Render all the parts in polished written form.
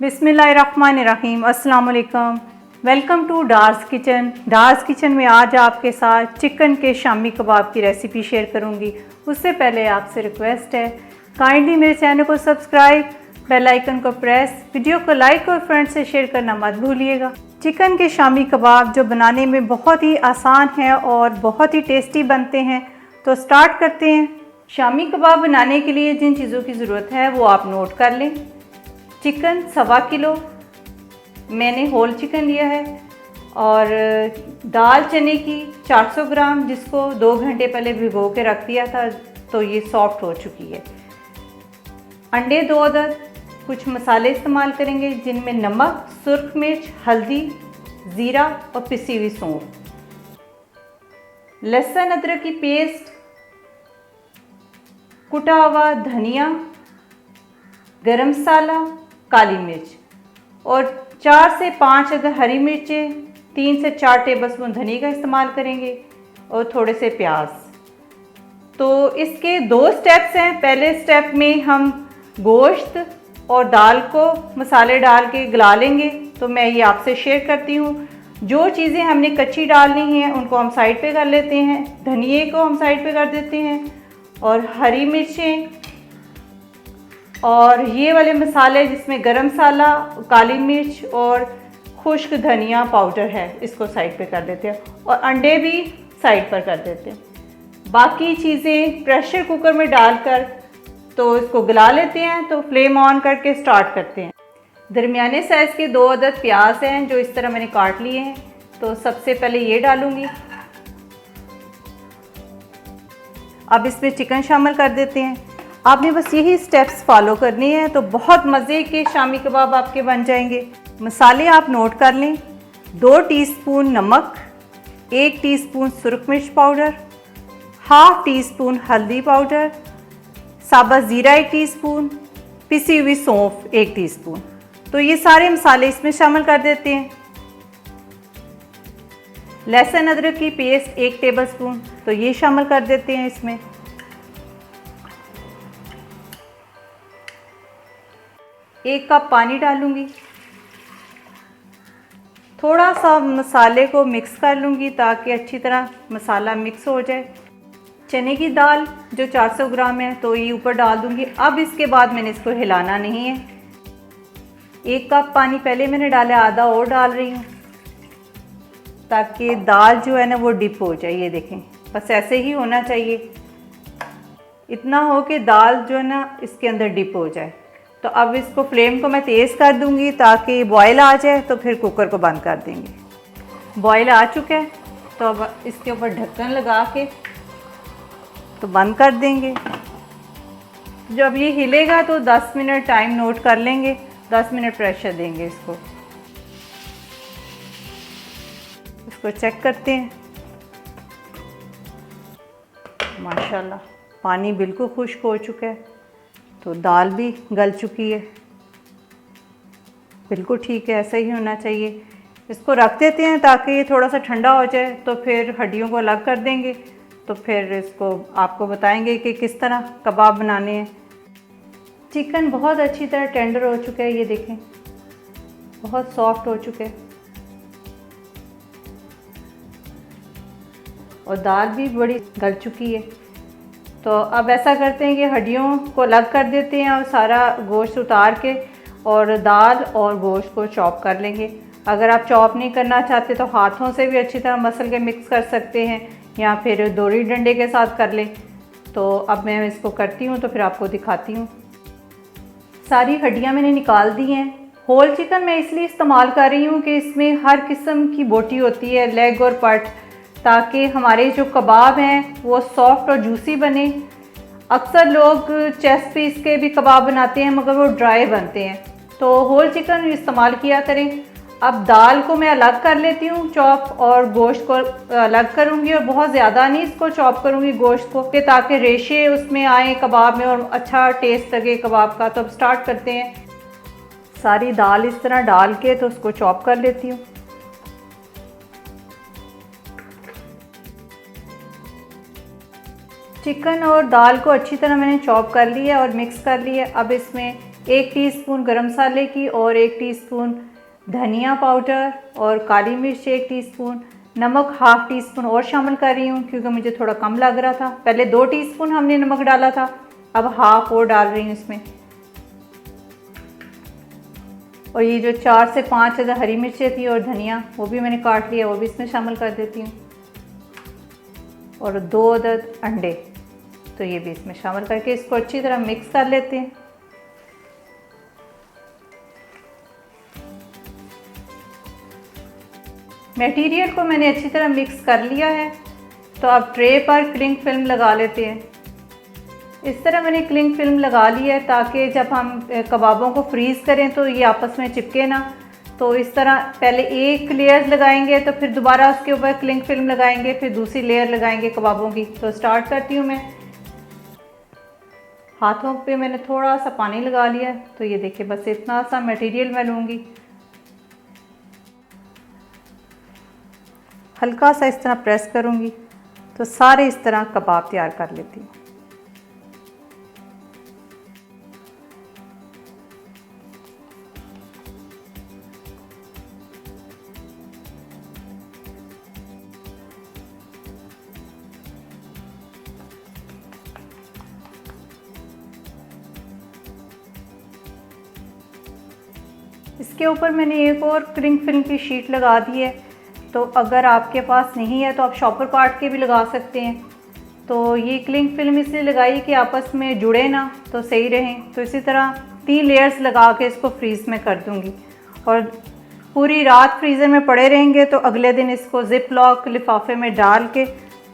बिस्मिल्लाहिर्रहमानिर्रहीम। अस्सलाम वालेकुम। Welcome to Dar's kitchen. Dar's kitchen में आज आपके साथ चिकन के शामी कबाब की रेसिपी शेयर करूंगी। उससे पहले आपसे रिक्वेस्ट है, काइंडली मेरे चैनल को सब्सक्राइब, बेल आइकन को प्रेस, वीडियो को लाइक और फ्रेंड से शेयर करना मत भूलिएगा। चिकन के शामी कबाब जो बनाने में बहुत ही आसान है और बहुत ही टेस्टी बनते हैं, तो स्टार्ट करते हैं। शामी कबाब बनाने के लिए जिन चीज़ों की ज़रूरत है वो आप नोट कर लें। चिकन 1.25 किलो मैंने होल चिकन लिया है, और दाल चने की 400 ग्राम, जिसको 2 घंटे पहले भिगो के रख दिया था, तो ये सॉफ्ट हो चुकी है। अंडे 2 अदद। कुछ मसाले इस्तेमाल करेंगे जिनमें नमक, सुर्ख मिर्च, हल्दी, ज़ीरा और पिसी हुई सौंफ। लहसुन अदरक की पेस्ट, कुटा हुआ धनिया, गरम मसाला, काली मिर्च और 4 से 5 अदद हरी मिर्चें, 3 से 4 टेबलस्पून धनिया का इस्तेमाल करेंगे और थोड़े से प्याज। तो इसके 2 स्टेप्स हैं। पहले स्टेप में हम गोश्त और दाल को मसाले डाल के गला लेंगे, तो मैं ये आपसे शेयर करती हूँ। जो चीज़ें हमने कच्ची डालनी हैं उनको हम साइड पे कर लेते हैं। धनिए को हम साइड पे कर देते हैं, और हरी मिर्चें और ये वाले मसाले जिसमें गरम मसाला, काली मिर्च और खुश्क धनिया पाउडर है, इसको साइड पे कर देते हैं, और अंडे भी साइड पर कर देते हैं। बाकी चीज़ें प्रेशर कुकर में डालकर तो इसको गला लेते हैं। तो फ्लेम ऑन करके स्टार्ट करते हैं। दरमियाने साइज़ के 2 अदद प्याज हैं जो इस तरह मैंने काट लिए हैं। तो सबसे पहले ये डालूँगी। अब इसमें चिकन शामिल कर देते हैं। आपने बस यही स्टेप्स फॉलो करने हैं, तो बहुत मज़े के शामी कबाब आपके बन जाएंगे। मसाले आप नोट कर लें। 2 टीस्पून नमक, 1 टीस्पून सुर्ख मिर्च पाउडर, ½ टीस्पून हल्दी पाउडर, साबुत ज़ीरा 1 टीस्पून, पिसी हुई सौंफ 1 टीस्पून। तो ये सारे मसाले इसमें शामिल कर देते हैं। लहसुन अदरक की पेस्ट 1 टेबलस्पून, तो ये शामिल कर देते हैं इसमें। 1 कप पानी डालूंगी। थोड़ा सा मसाले को मिक्स कर लूँगी ताकि अच्छी तरह मसाला मिक्स हो जाए। चने की दाल जो 400 ग्राम है, तो ये ऊपर डाल दूँगी। अब इसके बाद मैंने इसको हिलाना नहीं है। 1 कप पानी पहले मैंने डाला, आधा और डाल रही हूँ ताकि दाल जो है ना वो डिप हो जाए। ये देखें, बस ऐसे ही होना चाहिए। इतना हो कि दाल जो है ना इसके अंदर डिप हो जाए। तो अब इसको फ्लेम को मैं तेज़ कर दूंगी ताकि बॉयल आ जाए, तो फिर कुकर को बंद कर देंगे। बॉयल आ चुका है, तो अब इसके ऊपर ढक्कन लगा के तो बंद कर देंगे। जब ये हिलेगा तो 10 मिनट टाइम नोट कर लेंगे। 10 मिनट प्रेशर देंगे इसको चेक करते हैं। माशाल्लाह पानी बिल्कुल खुश्क हो चुका है, तो दाल भी गल चुकी है। बिल्कुल ठीक है, ऐसा ही होना चाहिए। इसको रख देते हैं ताकि ये थोड़ा सा ठंडा हो जाए, तो फिर हड्डियों को अलग कर देंगे। तो फिर इसको आपको बताएंगे कि किस तरह कबाब बनाने हैं। चिकन बहुत अच्छी तरह टेंडर हो चुका है, ये देखें, बहुत सॉफ्ट हो चुका है, और दाल भी बड़ी गल चुकी है। तो अब ऐसा करते हैं कि हड्डियों को अलग कर देते हैं और सारा गोश्त उतार के और दाल और गोश्त को चॉप कर लेंगे। अगर आप चॉप नहीं करना चाहते तो हाथों से भी अच्छी तरह मसल के मिक्स कर सकते हैं, या फिर दोरी डंडे के साथ कर लें। तो अब मैं इसको करती हूँ, तो फिर आपको दिखाती हूँ। सारी हड्डियाँ मैंने निकाल दी हैं। होल चिकन मैं इसलिए इस्तेमाल कर रही हूँ कि इसमें हर किस्म की बोटी होती है, लेग और पट, ताकि हमारे जो कबाब हैं वो सॉफ्ट और जूसी बने। अक्सर लोग चेस्ट पीस के भी कबाब बनाते हैं, मगर वो ड्राई बनते हैं। तो होल चिकन इस्तेमाल किया करें। अब दाल को मैं अलग कर लेती हूँ चॉप, और गोश्त को अलग करूँगी, और बहुत ज़्यादा नहीं इसको चॉप करूँगी गोश्त को, कि ताकि रेशे उसमें आए कबाब में और अच्छा टेस्ट लगे कबाब का। तो अब स्टार्ट करते हैं। सारी दाल इस तरह डाल के तो उसको चॉप कर लेती हूँ। चिकन और दाल को अच्छी तरह मैंने चॉप कर लिया और मिक्स कर लिया। अब इसमें 1 टीस्पून गरम मसाले की और 1 टीस्पून धनिया पाउडर और काली मिर्च 1 टीस्पून, नमक हाफ़ टी स्पून और शामिल कर रही हूँ क्योंकि मुझे थोड़ा कम लग रहा था। पहले 2 टीस्पून हमने नमक डाला था, अब हाफ़ और डाल रही हूँ इसमें। और ये जो 4 से 5 अदद हरी मिर्चें थी और धनिया वो भी मैंने काट लिया, वो भी इसमें शामिल कर देती हूँ। और 2 अदद अंडे, तो ये भी इसमें शामिल करके इसको अच्छी तरह मिक्स कर लेते हैं। मटेरियल को मैंने अच्छी तरह मिक्स कर लिया है, तो अब ट्रे पर क्लिंग फिल्म लगा लेते हैं। इस तरह मैंने क्लिंग फिल्म लगा ली है ताकि जब हम कबाबों को फ्रीज़ करें तो ये आपस में चिपके ना। तो इस तरह पहले एक लेयर लगाएंगे, तो फिर दोबारा उसके ऊपर क्लिंग फिल्म लगाएंगे, फिर दूसरी लेयर लगाएंगे कबाबों की। तो स्टार्ट करती हूँ मैं। हाथों पे मैंने थोड़ा सा पानी लगा लिया है, तो ये देखिए बस इतना सा मटेरियल मैं लूँगी, हल्का सा इस तरह प्रेस करूँगी तो सारे इस तरह कबाब तैयार कर लेती हूँ। इसके ऊपर मैंने एक और क्लिंग फिल्म की शीट लगा दी है, तो अगर आपके पास नहीं है तो आप शॉपर काट के भी लगा सकते हैं। तो ये क्लिंग फिल्म इसलिए लगाई कि आपस में जुड़े ना, तो सही रहें। तो इसी तरह 3 लेयर्स लगा के इसको फ्रीज़ में कर दूँगी और पूरी रात फ्रीज़र में पड़े रहेंगे। तो अगले दिन इसको ज़िप लॉक लिफाफे में डाल के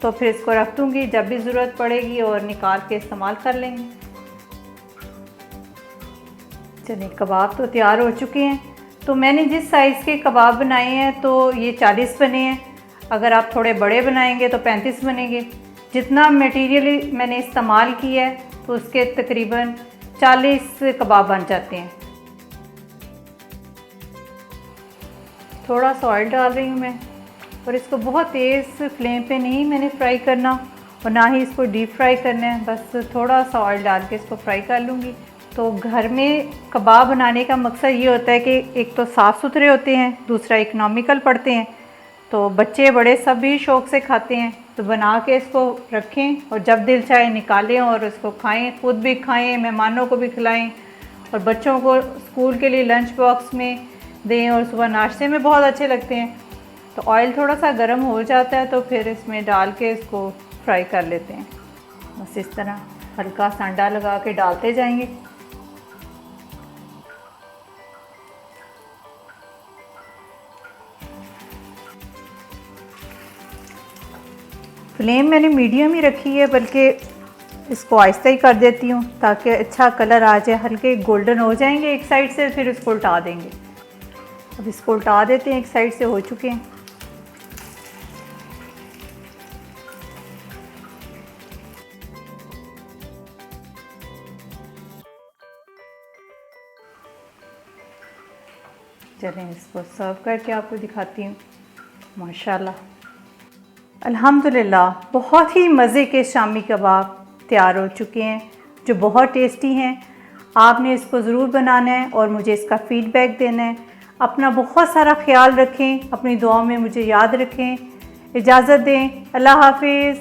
तो फिर इसको रख दूँगी, जब भी ज़रूरत पड़ेगी और निकाल के इस्तेमाल कर लेंगे। चलिए कबाब तो तैयार हो चुके हैं। तो मैंने जिस साइज़ के कबाब बनाए हैं तो ये 40 बने हैं, अगर आप थोड़े बड़े बनाएंगे तो 35 बनेंगे। जितना मटेरियल मैंने इस्तेमाल किया है तो उसके तकरीबन 40 कबाब बन जाते हैं। थोड़ा सा ऑयल डाल रही हूँ मैं, और इसको बहुत तेज़ फ्लेम पे नहीं मैंने फ्राई करना और ना ही इसको डीप फ्राई करना है, बस थोड़ा सा ऑयल डाल के इसको फ्राई कर लूँगी। तो घर में कबाब बनाने का मकसद ये होता है कि एक तो साफ़ सुथरे होते हैं, दूसरा इकनॉमिकल पड़ते हैं, तो बच्चे बड़े सभी शौक़ से खाते हैं। तो बना के इसको रखें और जब दिल चाहे निकालें और इसको खाएं, खुद भी खाएं, मेहमानों को भी खिलाएं और बच्चों को स्कूल के लिए लंच बॉक्स में दें और सुबह नाश्ते में बहुत अच्छे लगते हैं। तो ऑयल थोड़ा सा गर्म हो जाता है तो फिर इसमें डाल के इसको फ्राई कर लेते हैं। बस इस तरह हल्का सा अंडा लगा के डालते जाएंगे। फ्लेम मैंने मीडियम ही रखी है, बल्कि इसको आहिस्ता ही कर देती हूँ ताकि अच्छा कलर आ जाए, हल्के गोल्डन हो जाएंगे एक साइड से, फिर इसको उल्टा देंगे। अब इसको उल्टा देते हैं, एक साइड से हो चुके हैं। चलें इसको सर्व करके आपको दिखाती हूँ। माशाल्लाह अल्हम्दुलिल्लाह बहुत ही मज़े के शामी कबाब तैयार हो चुके हैं जो बहुत टेस्टी हैं। आपने इसको ज़रूर बनाना है और मुझे इसका फ़ीडबैक देना है। अपना बहुत सारा ख्याल रखें, अपनी दुआओं में मुझे याद रखें। इजाज़त दें, अल्लाह हाफ़िज़।